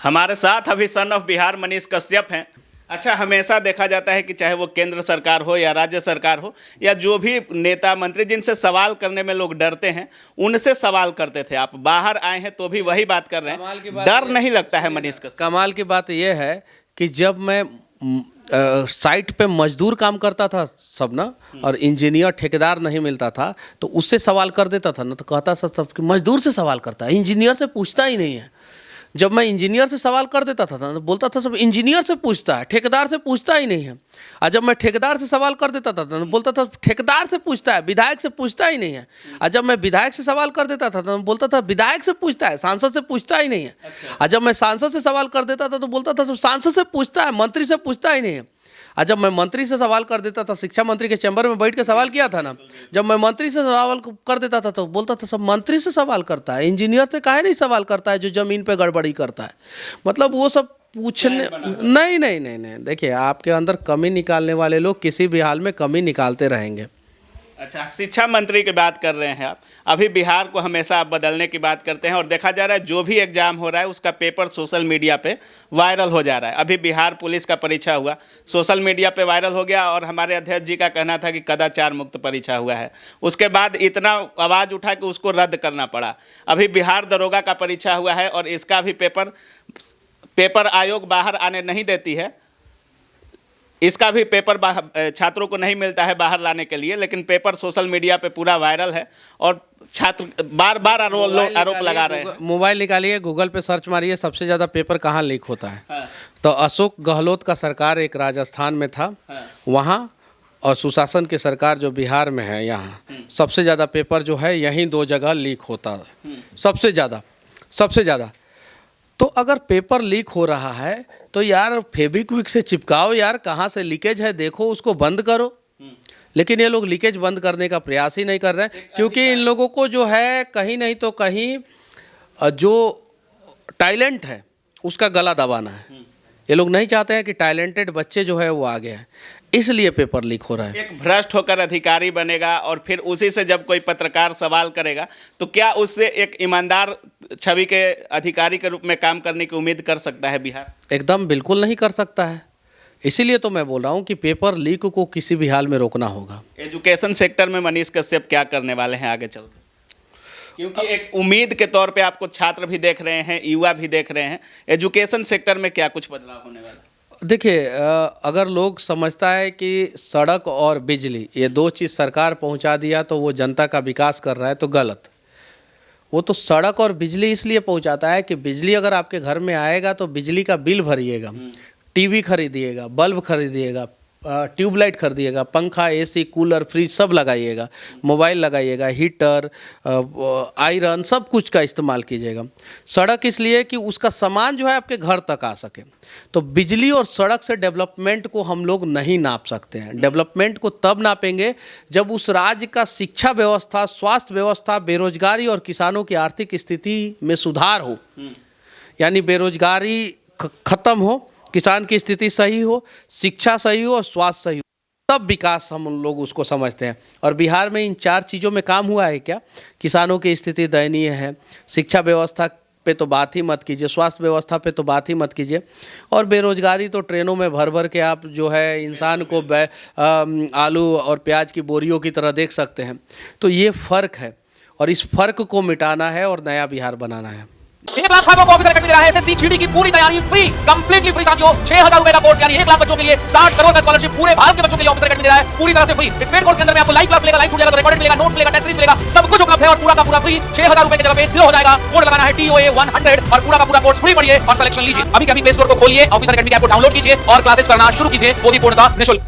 हमारे साथ अभी सन ऑफ बिहार मनीष कश्यप हैं। अच्छा, हमेशा देखा जाता है कि चाहे वो केंद्र सरकार हो या राज्य सरकार हो या जो भी नेता मंत्री जिनसे सवाल करने में लोग डरते हैं, उनसे सवाल करते थे। आप बाहर आए हैं तो भी वही बात कर रहे हैं, डर नहीं लगता है मनीष कश्यप? कमाल की बात यह है कि जब मैं साइट पे मजदूर काम करता था सब ना, और इंजीनियर ठेकेदार नहीं मिलता था, तो उससे सवाल कर देता था ना, तो कहता था सब कि मजदूर से सवाल करता है, इंजीनियर से पूछता ही नहीं है। जब मैं इंजीनियर से सवाल कर देता था तो बोलता था सब इंजीनियर से पूछता है, ठेकेदार से पूछता ही नहीं है। और जब मैं ठेकेदार से सवाल कर देता था तो बोलता था ठेकेदार से पूछता है, विधायक से पूछता ही नहीं है। और जब मैं विधायक से सवाल कर देता था तो बोलता था विधायक से पूछता है, सांसद से पूछता ही नहीं है। और जब मैं सांसद से सवाल कर देता था तो बोलता था सब सांसद से पूछता है, मंत्री से पूछता ही नहीं है। और जब मैं मंत्री से सवाल कर देता था, शिक्षा मंत्री के चैम्बर में बैठ के सवाल किया था ना, जब मैं मंत्री से सवाल कर देता था तो बोलता था सब मंत्री से सवाल करता है, इंजीनियर से काहे नहीं सवाल करता है जो जमीन पे गड़बड़ी करता है। मतलब वो सब पूछने नहीं। देखिए, आपके अंदर कमी निकालने वाले लोग किसी भी हाल में कमी निकालते रहेंगे। अच्छा, शिक्षा मंत्री की बात कर रहे हैं आप। अभी बिहार को हमेशा आप बदलने की बात करते हैं और देखा जा रहा है जो भी एग्जाम हो रहा है उसका पेपर सोशल मीडिया पे वायरल हो जा रहा है। अभी बिहार पुलिस का परीक्षा हुआ, सोशल मीडिया पे वायरल हो गया और हमारे अध्यक्ष जी का कहना था कि कदाचार मुक्त परीक्षा हुआ है। उसके बाद इतना आवाज़ उठा कि उसको रद्द करना पड़ा। अभी बिहार दरोगा का परीक्षा हुआ है और इसका भी पेपर आयोग बाहर आने नहीं देती है। इसका भी पेपर छात्रों को नहीं मिलता है बाहर लाने के लिए, लेकिन पेपर सोशल मीडिया पे पूरा वायरल है और छात्र बार बार आरोप लगा रहे हैं। मोबाइल निकालिए, गूगल पे सर्च मारिए, सबसे ज़्यादा पेपर कहाँ लीक होता है। हाँ। तो अशोक गहलोत का सरकार एक राजस्थान में था। हाँ। वहाँ और सुशासन की सरकार जो बिहार में है, यहाँ सबसे ज़्यादा पेपर जो है यहीं 2 जगह लीक होता है, सबसे ज़्यादा। तो अगर पेपर लीक हो रहा है तो यार फेविक्विक से चिपकाओ यार, कहाँ से लीकेज है देखो, उसको बंद करो। लेकिन ये लोग लीकेज बंद करने का प्रयास ही नहीं कर रहे हैं, क्योंकि इन लोगों को जो है कहीं नहीं तो कहीं जो टैलेंट है उसका गला दबाना है। ये लोग नहीं चाहते हैं कि टैलेंटेड बच्चे जो है वो आगे हैं, इसलिए पेपर लीक हो रहा है। एक भ्रष्ट होकर अधिकारी बनेगा और फिर उसी से जब कोई पत्रकार सवाल करेगा तो क्या उससे एक ईमानदार छवि के अधिकारी के रूप में काम करने की उम्मीद कर सकता है बिहार? एकदम बिल्कुल नहीं कर सकता है। इसीलिए तो मैं बोल रहा हूँ कि पेपर लीक को किसी भी हाल में रोकना होगा। एजुकेशन सेक्टर में मनीष कश्यप क्या करने वाले हैं आगे चलकर? क्योंकि एक उम्मीद के तौर पे आपको छात्र भी देख रहे हैं, युवा भी देख रहे हैं, एजुकेशन सेक्टर में क्या कुछ बदलाव होने वाला है? देखिए, अगर लोग समझता है कि सड़क और बिजली ये 2 चीज़ सरकार पहुंचा दिया तो वो जनता का विकास कर रहा है, तो गलत। वो तो सड़क और बिजली इसलिए पहुंचाता है कि बिजली अगर आपके घर में आएगा तो बिजली का बिल भरिएगा, टीवी खरीदिएगा, बल्ब खरीदिएगा, ट्यूबलाइट खरीदिएगा, पंखा, एसी, कूलर, फ्रिज सब लगाइएगा, मोबाइल लगाइएगा, हीटर, आयरन, सब कुछ का इस्तेमाल कीजिएगा। सड़क इसलिए कि उसका सामान जो है आपके घर तक आ सके। तो बिजली और सड़क से डेवलपमेंट को हम लोग नहीं नाप सकते हैं। डेवलपमेंट को तब नापेंगे जब उस राज्य का शिक्षा व्यवस्था, स्वास्थ्य व्यवस्था, बेरोजगारी और किसानों की आर्थिक स्थिति में सुधार हो। यानी बेरोजगारी खत्म हो, किसान की स्थिति सही हो, शिक्षा सही हो और स्वास्थ्य सही हो, तब विकास हम लोग उसको समझते हैं। और बिहार में इन 4 चीज़ों में काम हुआ है क्या? किसानों की स्थिति दयनीय है, शिक्षा व्यवस्था पे तो बात ही मत कीजिए, स्वास्थ्य व्यवस्था पे तो बात ही मत कीजिए, और बेरोजगारी तो ट्रेनों में भर भर के आप जो है इंसान को आलू और प्याज की बोरियों की तरह देख सकते हैं। तो ये फ़र्क है और इस फ़र्क को मिटाना है और नया बिहार बनाना है। 1 लाख छात्रों को ऑफिसर अकेडमी दे रहा है। एसएससी जीडी की पूरी तैयारी फ्री, कंप्लीटली फ्री साथियों। 6000 रुपए का कोर्स यानी 1 लाख बच्चों के लिए 60 करोड़ का स्कॉलरशिप पूरे भारत के बच्चों के लिए ऑफिसर अकेडमी दे रहा है, पूरी तरह से फ्री। इस पेड कोर्स के अंदर में आपको लाइव क्लास मिलेगा, लाइव मिलेगा, रिकॉर्डेड मिलेगा, नोट मिलेगा, टेस्ट सीरीज मिलेगा, सब कुछ उपलब्ध है और पूरा का पूरा फ्री। 6000 रुपए की जगह पे 0 हो जाएगा। कोड लगाना है TOA 100 और पूरा का पूरा कोर्स फ्री पढ़िए और सिलेक्शन लीजिए। अभी प्ले स्टोर को खोलिए, ऑफिसर अकेडमी ऐप को डाउनलोड कीजिए और क्लासेस करना शुरू कीजिए, वो भी पूर्णतः निःशुल्क।